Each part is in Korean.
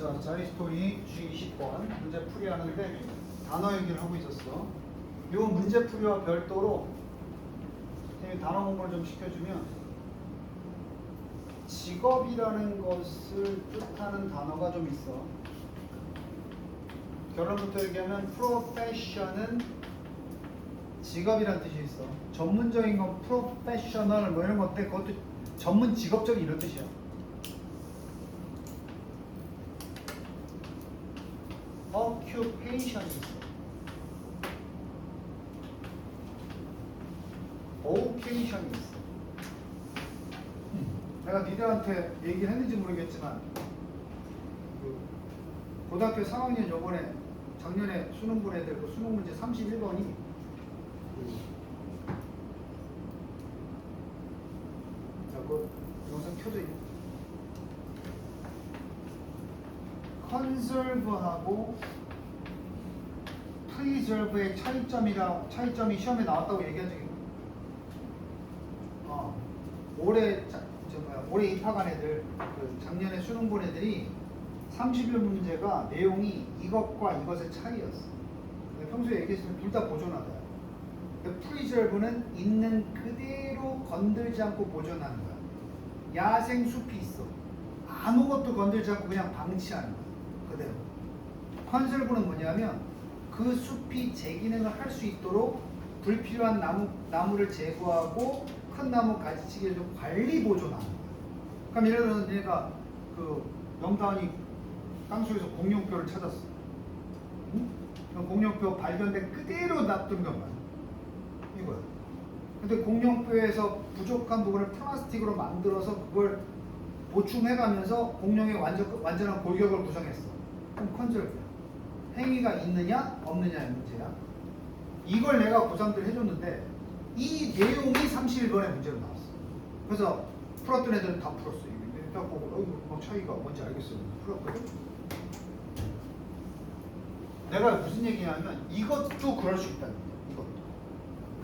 자, 자이스토리 G20번 문제 풀이하는데 단어 얘기를 하고 있었어. 이 문제 풀이와 별도로 단어 공부를 좀 시켜주면 직업이라는 것을 뜻하는 단어가 좀 있어. 결론부터 얘기하면 프로페셔는 직업이라는 뜻이 있어. 전문적인 건 프로페셔널 뭐 이런 건데 그것도 전문 직업적인 이런 뜻이야. occupation이 있어. vocation이 있어. 내가 니들한테 얘기를 했는지 모르겠지만 그 고등학교 3학년 요번에 작년에 수능 본 애들 그 수능 문제 31번이 자, 그 영상 켜져 있네. conserve하고 preserve의 차이점이 시험에 나왔다고 얘기한 적이 있고, 올해 입학한 애들, 그 작년에 수능 본 애들이 30일 문제가 내용이 이것과 이것의 차이였어. 평소에 얘기했으면 둘 다 보존하다. preserve는 있는 그대로 건들지 않고 보존하는 거야. 야생 숲이 있어. 아무것도 건들지 않고 그냥 방치하는 거야. 그대로. 컨설브는 뭐냐면 그 숲이 제 기능을 할 수 있도록 불필요한 나무를 제거하고 큰 나무 가지치기를 좀 관리 보존하는 거야. 그럼 예를 들어서 내가 그 영다원이 땅속에서 공룡뼈를 찾았어. 응? 공룡뼈 발견된 그대로 놔둔 것만 이거야. 근데 공룡뼈에서 부족한 부분을 플라스틱으로 만들어서 그걸 보충해가면서 공룡의 완전한 골격을 구성했어. 그럼 컨설브야. 행위가 있느냐 없느냐의 문제야. 이걸 내가 고3들 해줬는데 이 내용이 31번의 문제로 나왔어. 그래서 풀었던 애들은 다 풀었어. 딱 보고 뭐 차이가 뭔지 알겠어. 풀었거든. 내가 무슨 얘기냐면 이것도 그럴 수 있다는 거야. 이것도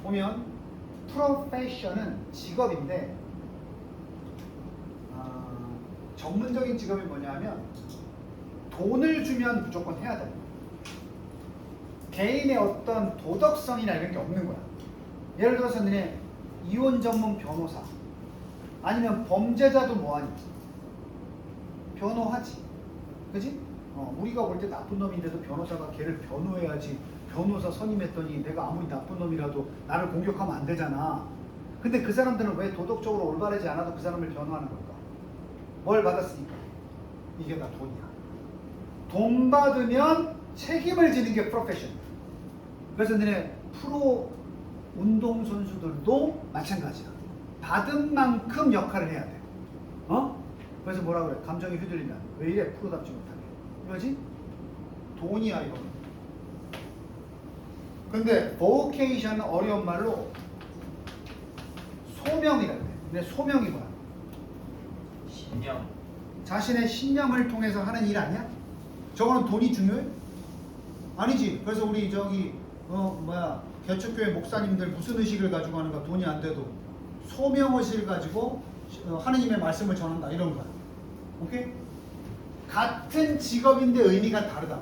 보면 프로페셔는 직업인데 전문적인 직업이 뭐냐면 돈을 주면 무조건 해야 돼. 개인의 어떤 도덕성이나 이런 게 없는 거야. 예를 들어서 너네 이혼 전문 변호사 아니면 범죄자도 뭐하니? 변호하지. 그지? 우리가 볼 때 나쁜 놈인데도 변호사가 걔를 변호해야지. 변호사 선임했더니 내가 아무리 나쁜 놈이라도 나를 공격하면 안 되잖아. 근데 그 사람들은 왜 도덕적으로 올바르지 않아도 그 사람을 변호하는 걸까? 뭘 받았으니까? 이게 다 돈이야. 돈 받으면 책임을 지는 게 프로페셔널. 그래서 너네 프로 운동선수들도 마찬가지야. 받은 만큼 역할을 해야 돼. 그래서 뭐라 그래? 감정이 휘둘리면 왜 이래? 프로답지 못하게. 이거지? 돈이야 이거는. 근데 vocation은 어려운 말로 소명이라 그래. 근데 소명이 뭐야? 신념. 자신의 신념을 통해서 하는 일 아니야? 저거는 돈이 중요해? 아니지. 그래서 우리 개척교회 목사님들 무슨 의식을 가지고 하는가? 돈이 안 돼도 소명의식을 가지고 하느님의 말씀을 전한다 이런 거야. 오케이? 같은 직업인데 의미가 다르다.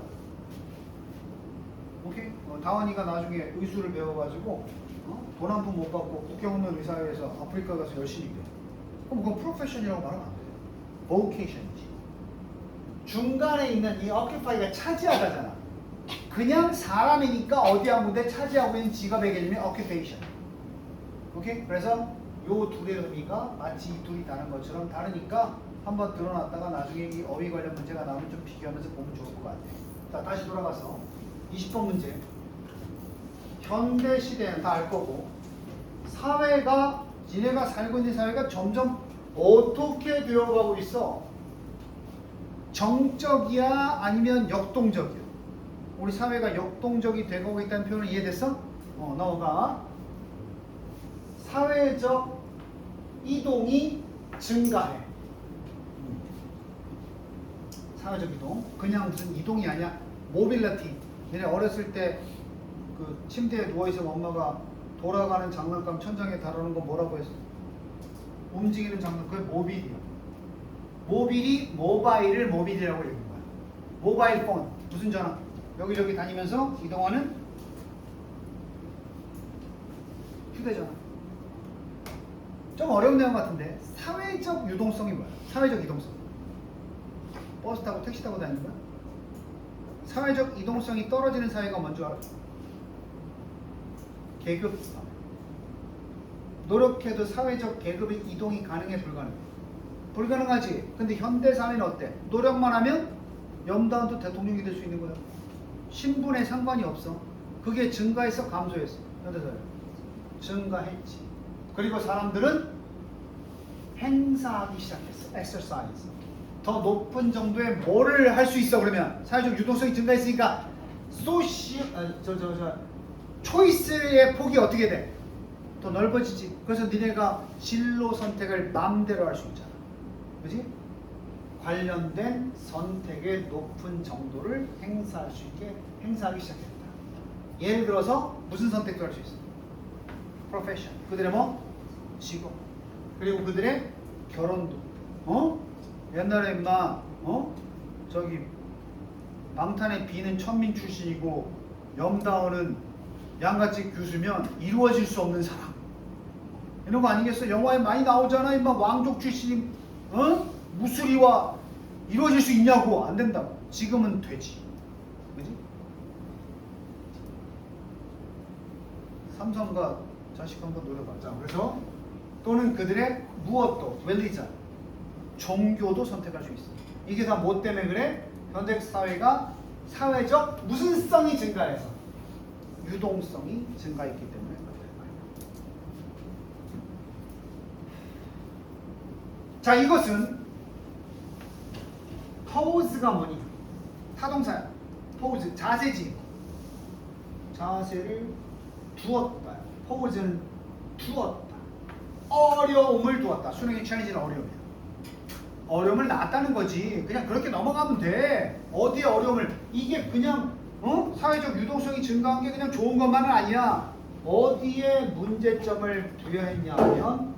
오케이? 다원이가 나중에 의수를 배워가지고 돈 한 푼 못 받고 국경 없는 의사회에서 아프리카 가서 열심히 일해. 그럼 그건 프로페션이라고 말하면 안 돼. vocation이지. 중간에 있는 이 occupy가 차지하다잖아. 그냥 사람이니까 어디 한 군데 차지하고 있는 직업의 개념이 occupation. 오케이? 그래서 요 둘의 의미가 마치 이 둘이 다른 것처럼 다르니까 한번 드러났다가 나중에 이 어휘 관련 문제가 나오면 좀 비교하면서 보면 좋을 것 같아요. 자, 다시 돌아가서 20번 문제. 현대 시대는 다 알 거고 사회가 지네가 살고 있는 사회가 점점 어떻게 되어가고 있어? 정적이야 아니면 역동적이야? 우리 사회가 역동적이 되고 있다는 표현을 이해됐어? 넘어가. 사회적 이동이 증가해. 사회적 이동. 그냥 무슨 이동이 아니야. 모빌리티. 얘네 어렸을 때 그 침대에 누워있으면 엄마가 돌아가는 장난감 천장에 달아놓은 거 뭐라고 했어? 움직이는 장난감. 그게 모빌이야. 모빌이 모바일을 모빌이라고 읽는 거야. 모바일 폰, 무슨 전화? 여기저기 다니면서 이동하는 휴대전화. 좀 어려운 내용 같은데 사회적 유동성이 뭐야? 사회적 이동성. 버스 타고 택시 타고 다니는 거야? 사회적 이동성이 떨어지는 사회가 뭔지 알아? 계급 사회. 노력해도 사회적 계급의 이동이 가능해 불가능해? 불가능하지. 근데 현대 사회는 어때? 노력만 하면 염다운도 대통령이 될 수 있는 거야. 신분에 상관이 없어. 그게 증가했어, 감소했어? 현대 사회 증가했지. 그리고 사람들은 행사하기 시작했어. exercise. 더 높은 정도의 뭐를 할 수 있어? 그러면 사회적 유동성이 증가했으니까 초이스의 폭이 어떻게 돼? 더 넓어지지. 그래서 니네가 진로 선택을 마음대로 할 수 있잖아. 그지? 관련된 선택의 높은 정도를 행사할 수 있게 행사하기 시작했다. 예를 들어서 무슨 선택도 할 수 있어? 프로페션. 그들의 뭐? 직업. 그리고 그들의 결혼도. 옛날에 임마 저기 방탄의 비는 천민 출신이고 염다원은 양가집 교수면 이루어질 수 없는 사람. 이런 거 아니겠어? 영화에 많이 나오잖아. 임마 왕족 출신이 무수리와 이루어질 수 있냐고. 안 된다고. 지금은 되지. 그지? 삼성과 자식 한번 노려봤자. 그래서 또는 그들의 무엇도 웰리자 종교도 선택할 수 있어. 이게 다 뭐 때문에 그래? 현대 사회가 사회적 무슨 성이 증가해서 유동성이 증가했기 때문에 그래. 자, 이것은 포즈가 뭐니? 타동사야. 포즈, 자세지. 자세를 두었다. 포즈는 두었다. 어려움을 두었다. 수능에 취해지는 어려움이야. 어려움을 낳았다는 거지. 그냥 그렇게 넘어가면 돼. 어디에 어려움을? 이게 그냥 사회적 유동성이 증가한 게 그냥 좋은 것만은 아니야. 어디에 문제점을 부여했냐 하면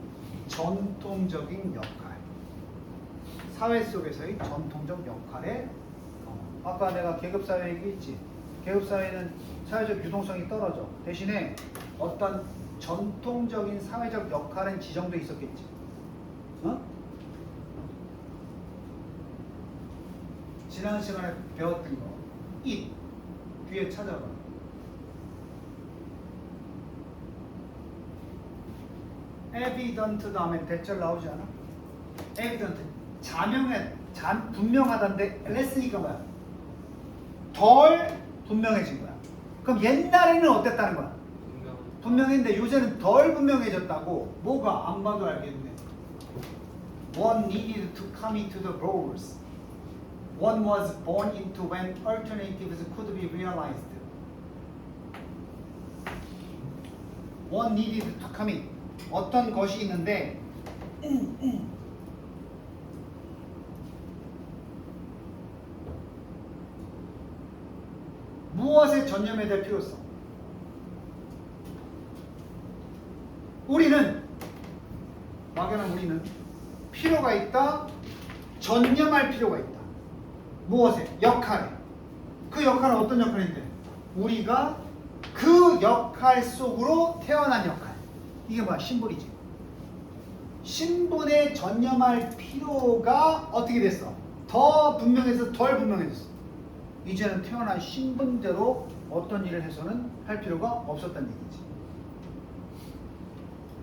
전통적인 역할. 사회 속에서의 전통적 역할에 아까 내가 계급사회 얘기했지. 계급사회는 사회적 유동성이 떨어져. 대신에 어떤 전통적인 사회적 역할은 지정돼 있었겠지. 지난 시간에 배웠던 거 it 뒤에 찾아봐. evident 다음에 대절 나오지 않아? evident 분명하다는데 less니까 뭐야? 덜 분명해진 거야. 그럼 옛날에는 어땠다는 거야? 분명했는데 요새는 덜 분명해졌다고. 뭐가? 안 봐도 알겠네. One needed to come into the roles. One was born into when alternatives could be realized. One needed to come in. 어떤 것이 있는데 무엇에 전념해야 될 필요성? 우리는 막연한 우리는 필요가 있다. 전념할 필요가 있다. 무엇에? 역할에. 그 역할은 어떤 역할인데? 우리가 그 역할 속으로 태어난 역할. 이게 뭐야? 신분이지. 신분에 전념할 필요가 어떻게 됐어? 더 분명해서 덜 분명해졌어. 이제는 태어난 신분대로 어떤 일을 해서는 할 필요가 없었다는 얘기지.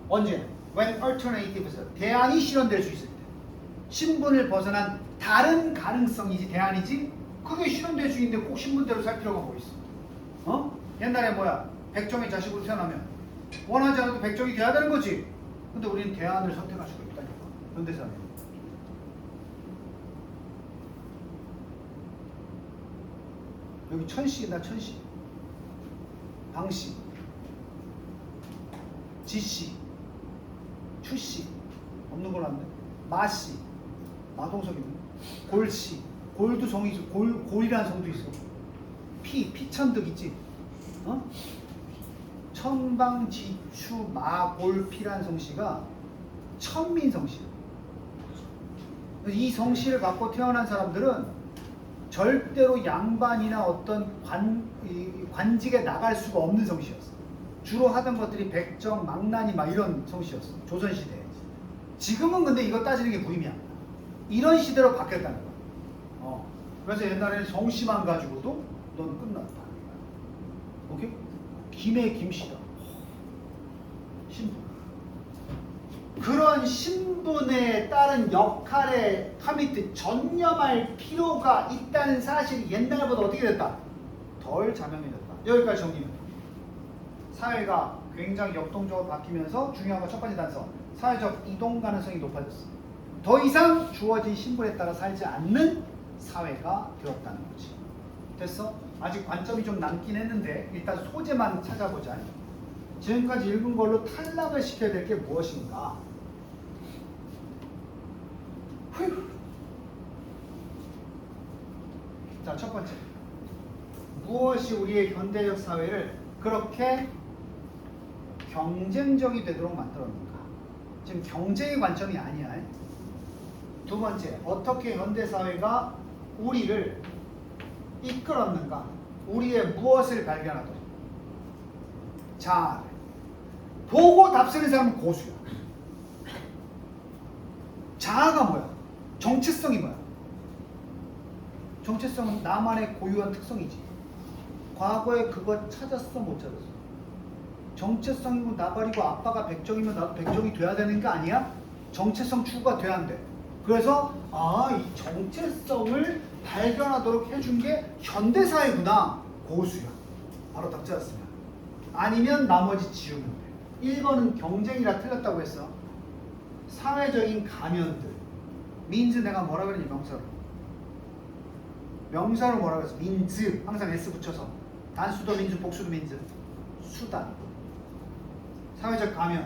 언제? When alternatives, 대안이 실현될 수 있을 때. 신분을 벗어난 다른 가능성이지 대안이지. 그게 실현될 수 있는데 꼭 신분대로 살 필요가 뭐 있어? 옛날에 뭐야? 백정의 자식으로 태어나면 원하지 않아도 백정이 돼야 되는 거지. 근데 우리는 대안을 선택할 수가 있다니까. 현대사회. 여기 천씨, 나 천씨. 방씨. 지씨. 추씨. 없는 걸로 안 돼. 마씨. 마동석이네. 골씨. 골도 성이 있어. 골이라는 성도 있어. 피천득 있지. 천방지추 마골피라는 성씨가 천민 성씨야. 이 성씨를 갖고 태어난 사람들은 절대로 양반이나 어떤 관직에 나갈 수가 없는 성씨였어. 주로 하던 것들이 백정, 망나니 막 이런 성씨였어. 조선시대에. 지금은 근데 이거 따지는 게 무의미한 거야. 이런 시대로 바뀌었다는 거야. 그래서 옛날에는 성씨만 가지고도 넌 끝났다. 오케이? 김의 김씨다. 신분. 그런 신분에 따른 역할에 카미트 전념할 필요가 있다는 사실이 옛날보다 어떻게 됐다? 덜 자명해졌다. 여기까지 정리는. 사회가 굉장히 역동적으로 바뀌면서 중요한 건 첫 번째 단서. 사회적 이동 가능성이 높아졌어. 더 이상 주어진 신분에 따라 살지 않는 사회가 되었다는 거지. 됐어? 아직 관점이 좀 남긴 했는데 일단 소재만 찾아보자. 지금까지 읽은 걸로 탈락을 시켜야 될 게 무엇인가? 자, 첫 번째. 무엇이 우리의 현대적 사회를 그렇게 경쟁적이 되도록 만들었는가? 지금 경쟁의 관점이 아니야. 두 번째, 어떻게 현대사회가 우리를 이끌었는가? 우리의 무엇을 발견하도록? 자, 보고 답쓰는 사람은 고수야. 자아가 뭐야? 정체성이 뭐야? 정체성은 나만의 고유한 특성이지. 과거에 그거 찾았어, 못 찾았어? 정체성이고 나발이고 아빠가 백정이면 나도 백정이 돼야 되는 게 아니야? 정체성 추구가 돼야 한대. 그래서 이 정체성을 발견하도록 해준 게 현대사회구나. 고수야. 바로 답 찾았으면. 아니면 나머지 지우면 돼. 1번은 경쟁이라 틀렸다고 했어. 사회적인 가면들. 민즈 내가 뭐라 그랬니? 명사로. 명사로 뭐라 그랬어? 민즈. 항상 S 붙여서. 단수도 민즈, 복수도 민즈. 수단. 사회적 가면.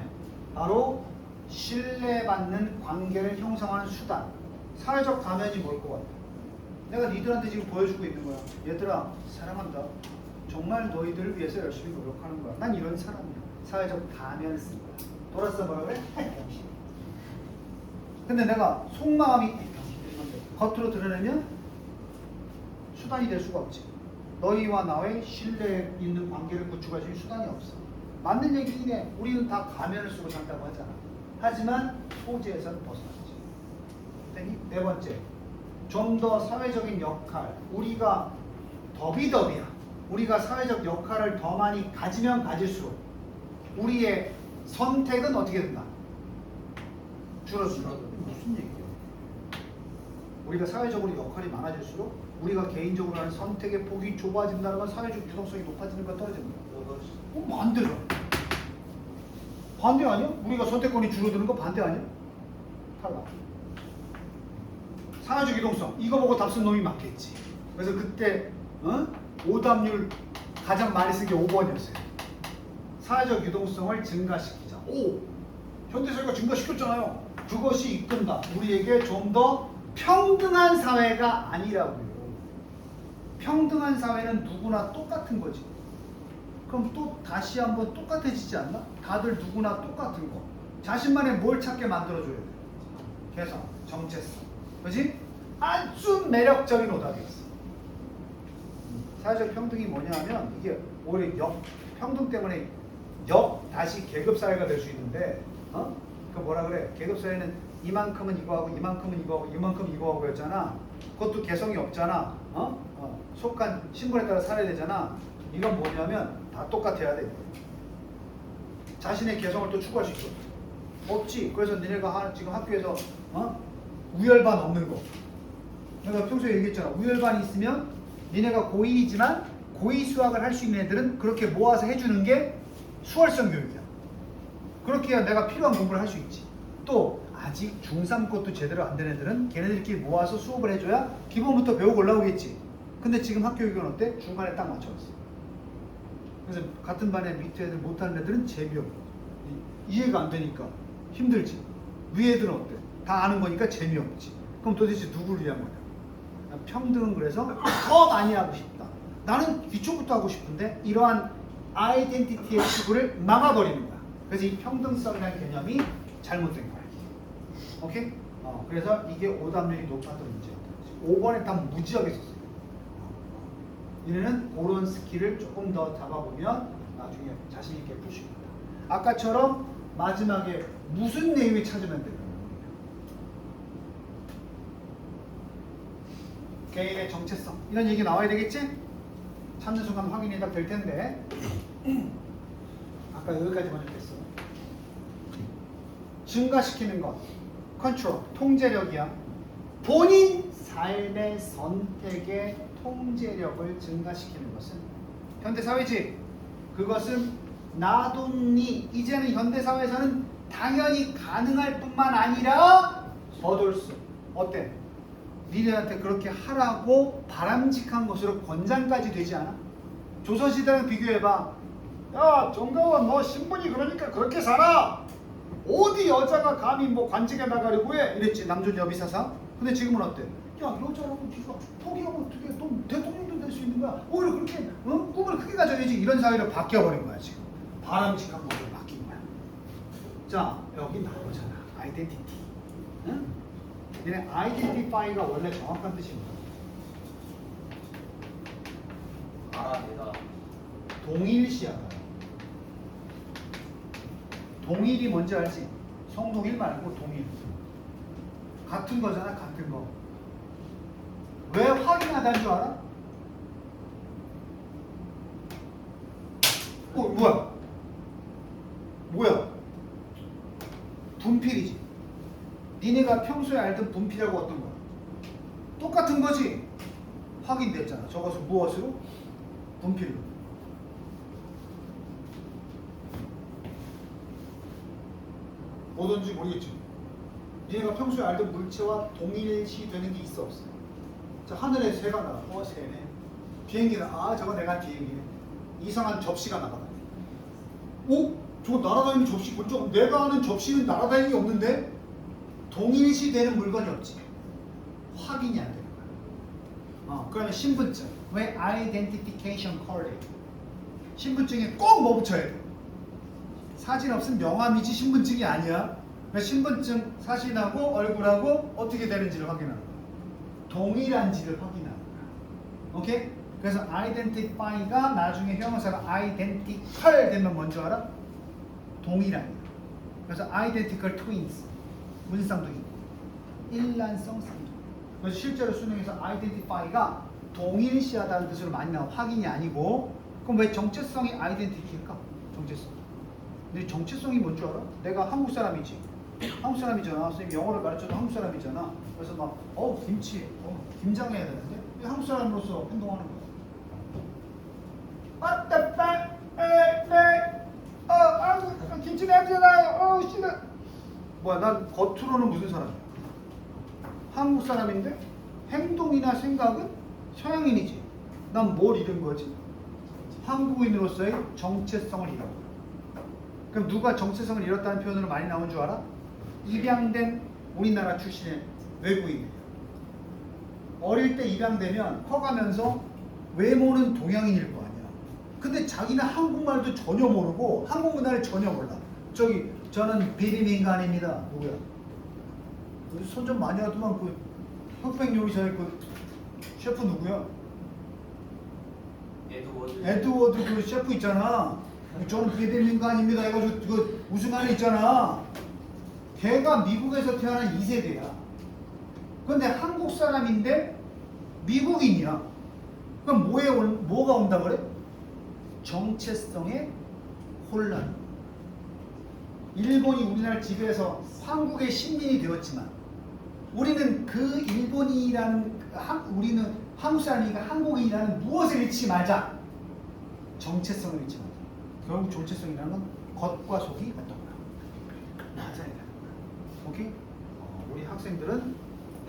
바로 신뢰받는 관계를 형성하는 수단. 사회적 가면이 뭘 것 같아? 내가 니들한테 지금 보여주고 있는 거야. 얘들아, 사랑한다. 정말 너희들을 위해서 열심히 노력하는 거야. 난 이런 사람이야. 사회적 가면을 쓴 거야. 돌아서 뭐라 그래? 병신. 근데 내가 속마음이 겉으로 드러내면 수단이 될 수가 없지. 너희와 나의 신뢰 있는 관계를 구축할 수 있는 수단이 없어. 맞는 얘기긴 해. 우리는 다 가면을 쓰고 산다고 하잖아. 하지만 소재에서는 벗어났지. 네 번째, 좀 더 사회적인 역할. 우리가 더비더비야. 우리가 사회적 역할을 더 많이 가지면 가질수록 우리의 선택은 어떻게 된다? 줄어든다. 무슨 얘기야? 우리가 사회적으로 역할이 많아질수록 우리가 개인적으로 하는 선택의 폭이 좁아진다는 건 사회적 유동성이 높아지는 건 떨어지는 거야. 반대죠. 반대 아니야? 우리가 선택권이 줄어드는 거 반대 아니야? 탈락. 사회적 유동성. 이거 보고 답 쓴 놈이 맞겠지. 그래서 그때 오답률 가장 많이 쓴 게 5번이었어요. 사회적 유동성을 증가시키자. 현대사회가 증가시켰잖아요. 그것이 이끈다. 우리에게 좀 더 평등한 사회가 아니라고요. 평등한 사회는 누구나 똑같은 거지. 그럼 또 다시 한번 똑같아지지 않나? 다들 누구나 똑같은 거. 자신만의 뭘 찾게 만들어줘야 돼. 개성, 정체성. 그지? 아주 매력적인 오답이었어. 사회적 평등이 뭐냐 하면 이게 오히려 평등 때문에 다시 계급사회가 될 수 있는데 그 뭐라 그래? 계급사회는 이만큼은 이거 하고 이만큼은 이거 하고 이만큼은 이거 하고 였잖아. 그것도 개성이 없잖아. 속한 신분에 따라 살아야 되잖아. 이건 뭐냐면 다 똑같아야 돼. 자신의 개성을 또 추구할 수 있어. 없지. 그래서 니네가 지금 학교에서 우열반 없는 거. 내가 평소에 얘기했잖아. 우열반이 있으면 니네가 고2이지만 고2 수학을 할 수 있는 애들은 그렇게 모아서 해주는 게 수월성 교육이야. 그렇게 해야 내가 필요한 공부를 할 수 있지. 또 아직 중3 것도 제대로 안 된 애들은 걔네들끼리 모아서 수업을 해줘야 기본부터 배우고 올라오겠지. 근데 지금 학교 교육은 어때? 중간에 딱 맞춰놨어. 그래서 같은 반에 밑에 애들 못하는 애들은 재미없고 이해가 안 되니까 힘들지. 위에 애들은 어때? 다 아는 거니까 재미없지. 그럼 도대체 누구를 위한 거냐? 평등은 그래서 더 많이 하고 싶다. 나는 기초부터 하고 싶은데 이러한 아이덴티티의 추구를 막아버리는 거야. 그래서 이 평등성이라는 개념이 잘못된 거야. 오케이? 그래서 이게 오답률이 높았던 문제였다. 5번에 답 무지하게 썼어요. 얘네는 그런 스킬을 조금 더 잡아보면 나중에 자신 있게 풀 수 있다. 아까처럼 마지막에 무슨 내용이 찾으면 되는 거예요. 개인의 정체성 이런 얘기 나와야 되겠지? 찾는 순간 확인이 다 될 텐데 아까 여기까지만 했어. 증가시키는 것, 컨트롤, 통제력이야. 본인 삶의 선택의 통제력을 증가시키는 것은 현대사회지. 그것은 not only 이제는 현대사회에서는 당연히 가능할 뿐만 아니라 버돌수. 어때? 니네한테 그렇게 하라고 바람직한 것으로 권장까지 되지 않아? 조선시대랑 비교해봐. 야 정가원 너 신분이 그러니까 그렇게 살아. 어디 여자가 감히 뭐 관직에 나가려고 해? 이랬지 남존 여비사상. 근데 지금은 어때? 야 여자라고 네가 포기하면 어떻게 너 대통령도 될 수 있는 거야? 오히려 그렇게 꿈을 크게 가져야지. 이런 사회로 바뀌어버린 거야 지금. 바람직한 것으로 바뀐 거야. 자 여기 나오잖아. 아이덴티티. 응? 얘네 아이덴티파이가 원래 정확한 뜻이 뭐야? 알아내다. 동일시하다. 동일이 뭔지 알지? 성동일 말고 동일. 같은 거잖아, 같은 거. 왜 확인하다는 줄 알아? 뭐야? 뭐야? 분필이지. 니네가 평소에 알던 분필하고 어떤 거야? 똑같은 거지? 확인됐잖아. 저것을 무엇으로? 분필로. 뭐든지 모르겠죠. 니네가 평소에 알던 물체와 동일시 되는 게 있어 없어? 자, 하늘에 새가 나가. 새네. 비행기는 저거 내가 비행기네. 이상한 접시가 나가다. 저거 날아다니는 접시 본 적 없는데? 내가 아는 접시는 날아다니는 게 없는데? 동일시 되는 물건이 없지. 확인이 안 되는 거야. 그러면 신분증. 왜 identification card? 신분증에 꼭 뭐 붙여야 돼? 사진 없으면 명함이지 신분증이 아니야. 신분증 사진하고 얼굴하고 어떻게 되는지를 확인하는 거야. 동일한지를 확인하는 거야. 오케이? 그래서 identify가 나중에 형용사가 identical 되면 뭔지 알아? 동일한. 그래서 identical twins. 문쌍둥이. 일란성 쌍둥이. 그래서 실제로 수능에서 identify가 동일시하다는 뜻으로 많이 나와. 확인이 아니고. 그럼 왜 정체성이 identity일까? 정체성. 근데 정체성이 뭔지 알아? 내가 한국 사람이지. 한국 사람이잖아. 선생님 영어를 가르쳐도 한국 사람이잖아. 그래서 막 김치, 김장해야 되는데 한국 사람으로서 행동하는 거야. 김치 냄새나요. 싫어. 뭐야? 난 겉으로는 무슨 사람이야? 한국 사람인데 행동이나 생각은 서양인이지. 난 뭘 잃은 거지? 한국인으로서의 정체성을 잃은 거야. 그럼 누가 정체성을 잃었다는 표현으로 많이 나온 줄 알아? 입양된 우리나라 출신의 외국인이에요. 어릴 때 입양되면 커가면서 외모는 동양인일 거 아니야. 근데 자기는 한국말도 전혀 모르고 한국 문화를 전혀 몰라. 저는 비빔인간입니다. 누구야? 손 좀 많이 하더만 그 흑백 요리사의 그 셰프 누구야? 에드워드 그 셰프 있잖아. 저는 비빔인간입니다 해가지고 그 우승하는 있잖아. 걔가 미국에서 태어난 2세대야. 근데 한국 사람인데 미국인이야. 그럼 뭐가 온다 그래? 정체성의 혼란. 일본이 우리나라를 지배해서 한국의 식민이 되었지만 우리는 그 우리는 한국 사람이니까 한국인이라는 무엇을 잃지 말자. 정체성을 잃지 말자. 결국 정체성이라는 건 겉과 속이 어떤 거야? 맞아야 되는 거야. 오케이? 우리 학생들은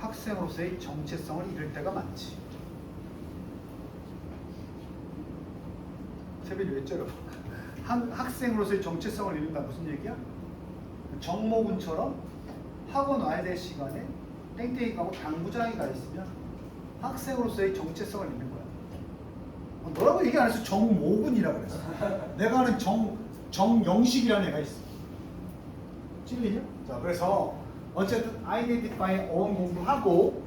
학생으로서의 정체성을 잃을 때가 많지. 세빈이 왜 쩔어? 학생으로서의 정체성을 잃는다 무슨 얘기야? 정모군처럼 학원 와야 될 시간에 땡땡이 가고 당구장에 가 있으면 학생으로서의 정체성을 잃는 거야. 너라고 얘기 안 해서 정모군이라고 그랬어. 내가 아는 정영식이라는 애가 있어. 찔리냐? 자, 그래서 어쨌든 아이덴티파이 어원 공부하고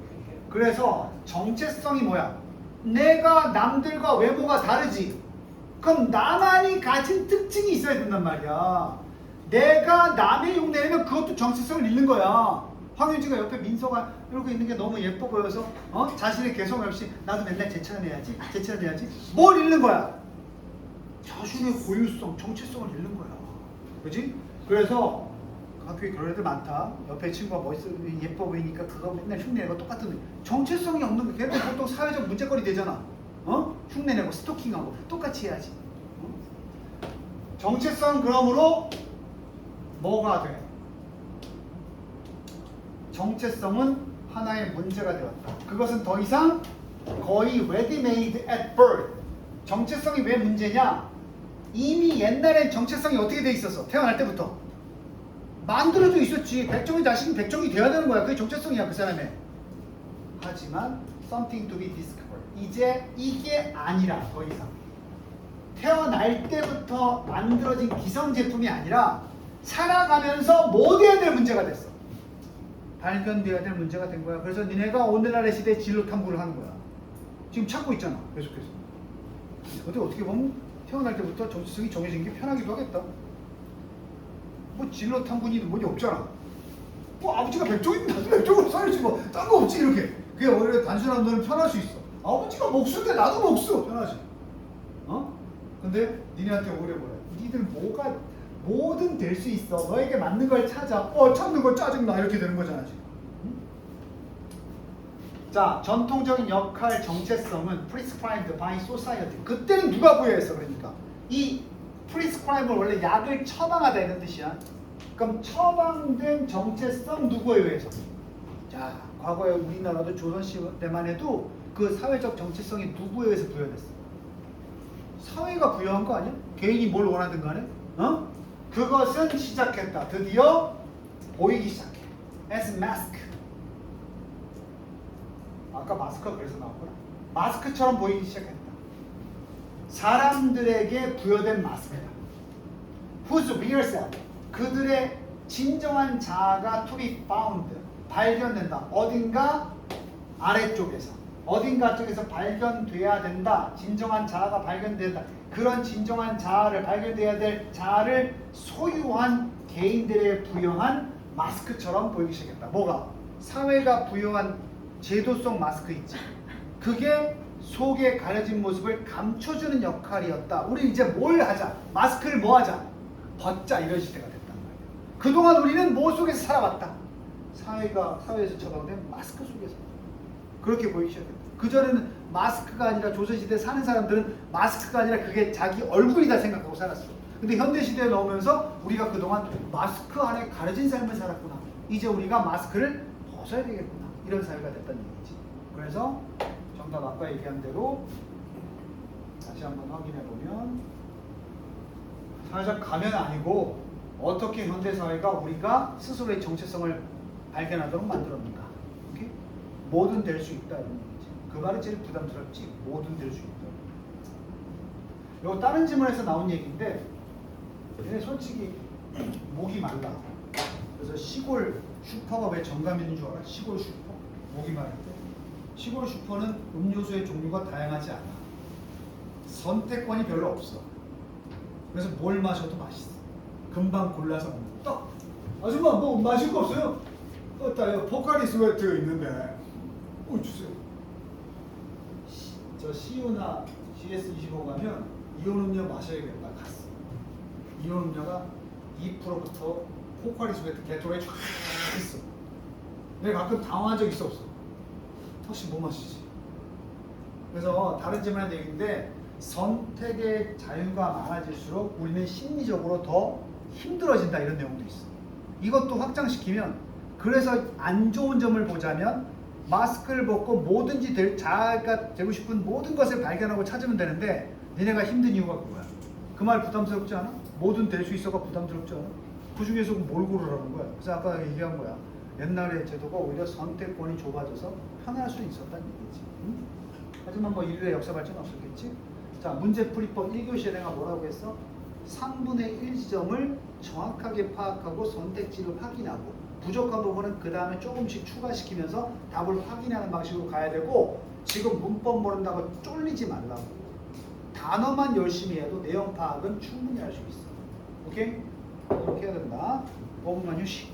그래서 정체성이 뭐야? 내가 남들과 외모가 다르지. 그럼 나만이 가진 특징이 있어야 된단 말이야. 내가 남의 흉내내면 그것도 정체성을 잃는 거야. 황윤지가 옆에 민서가 이러고 있는 게 너무 예뻐 보여서 자신의 개성 없이 나도 맨날 제 차를 내야지, 제 차를 내야지. 뭘 잃는 거야? 자신의 고유성, 정체성을 잃는 거야. 그지? 그래서 학교에 그런 애들 많다. 옆에 친구가 멋있어, 예뻐 보이니까 그거 맨날 흉내내고 똑같은 정체성이 없는 거. 걔들 보통 사회적 문제거리 되잖아. 흉내내고 스토킹하고 똑같이 해야지. 정체성 그러므로 뭐가 돼? 정체성은 하나의 문제가 되었다. 그것은 더 이상 거의 ready-made at birth. 정체성이 왜 문제냐? 이미 옛날엔 정체성이 어떻게 돼 있었어? 태어날 때부터 만들어져 있었지. 백종의 자식은 백종이 돼야 되는 거야. 그게 정체성이야, 그 사람의. 하지만 something to be discovered. 이제 이게 아니라 더 이상 태어날 때부터 만들어진 기성 제품이 아니라 살아가면서 뭐 돼야 될 문제가 됐어. 발견돼야 될 문제가 된 거야. 그래서 니네가 오늘날의 시대에 진로 탐구를 하는 거야. 지금 찾고 있잖아, 계속해서. 어떻게 보면 태어날 때부터 정체성이 정해진 게 편하기도 하겠다. 뭐 진로 탐구니도 뭐니 없잖아. 뭐 아버지가 백종이면 나도 백종으로 살지 뭐 딴 거 없지 이렇게. 그게 오히려 단순한 너는 편할 수 있어. 아버지가 목수인데 나도 목수 편하지. 근데 니네한테 오히려 뭐래? 니들 뭐든 될 수 있어. 너에게 맞는 걸 찾아. 찾는 거 짜증나 이렇게 되는 거잖아 지금. 자, 전통적인 역할 정체성은 prescribed by society. 그때는 누가 부여했어? 그러니까 이 prescribe을 원래 약을 처방하다 이런 뜻이야. 그럼 처방된 정체성 누구에 의해서? 자, 과거에 우리나라도 조선시대만 해도 그 사회적 정체성이 누구에 의해서 부여됐어? 사회가 부여한 거 아니야? 개인이 뭘 원하든 간에? 그것은 시작했다. 드디어 보이기 시작해. as mask. 아까 마스크가 그래서 나왔구나. 마스크처럼 보이기 시작했다. 사람들에게 부여된 마스크다. Whose real self. 그들의 진정한 자아가 to be found. 발견된다. 어딘가 아래쪽에서. 어딘가 쪽에서 발견돼야 된다. 진정한 자아가 발견된다. 그런 진정한 자아를 발견돼야 될 자아를 소유한 개인들에 부여한 마스크처럼 보이기 시작했다. 뭐가? 사회가 부여한 제도성 마스크 있지. 그게 속에 가려진 모습을 감춰주는 역할이었다. 우리 이제 뭘 하자? 마스크를 뭐 하자? 벗자. 이런 시대가 됐단 말이야. 그동안 우리는 뭐 속에서 살아왔다? 사회에서 처방된 마스크 속에서. 그렇게 보이기 시작했다. 그전에는 마스크가 아니라 조선시대에 사는 사람들은 마스크가 아니라 그게 자기 얼굴이다 생각하고 살았어. 근데 현대시대에 나오면서 우리가 그동안 마스크 안에 가려진 삶을 살았구나. 이제 우리가 마스크를 벗어야 되겠구나. 이런 사회가 됐다는 얘기지. 그래서 정답 아까 얘기한 대로 다시 한번 확인해 보면 사회적 가면 아니고 어떻게 현대사회가 우리가 스스로의 정체성을 발견하도록 만들었는가. 오케이? 뭐든 될 수 있다 이런 얘기지. 그 말이 제일 부담스럽지. 뭐든 될 수 있다. 이거 다른 질문에서 나온 얘기인데 얘네 솔직히 목이 말라. 그래서 시골 슈퍼가 왜 정감인 줄 알아? 시골 슈퍼. 목이 마를 때. 시골 슈퍼는 음료수의 종류가 다양하지 않아. 선택권이 별로 없어. 그래서 뭘 마셔도 맛있어. 금방 골라서 먹는 떡. 아줌마 뭐 마실 거 없어요? 따요. 포카리 스웨트 있는데. 주세요. 저 CU나 GS25 가면 이온 음료 마셔야겠다. 갔어. 이온 음료가 2%부터 포카리 스웨트 개토레이 쫙 있어. 내가 가끔 당황한 적 있어 없어? 혹시 뭐 마시지? 그래서 다른 질문한 얘기인데 선택의 자유가 많아질수록 우리는 심리적으로 더 힘들어진다 이런 내용도 있어. 이것도 확장시키면 그래서 안 좋은 점을 보자면 마스크를 벗고 뭐든지 자아가 되고 싶은 모든 것을 발견하고 찾으면 되는데 니네가 힘든 이유가 그거야. 그 말 부담스럽지 않아? 뭐든 될 수 있어가 부담스럽지 않아? 그 중에서 뭘 고르라는 거야. 그래서 아까 얘기한 거야. 옛날의 제도가 오히려 선택권이 좁아져서 편할 수 있었다는 얘기지. 응? 하지만 뭐 인류의 역사 발전은 없었겠지. 자, 문제풀이법 1교시에 내가 뭐라고 했어? 3분의 1 지점을 정확하게 파악하고 선택지를 확인하고 부족한 부분은 그 다음에 조금씩 추가시키면서 답을 확인하는 방식으로 가야 되고 지금 문법 모른다고 쫄리지 말라고. 단어만 열심히 해도 내용 파악은 충분히 할 수 있어. 오케이? 이렇게 해야 된다. 5분만 휴식.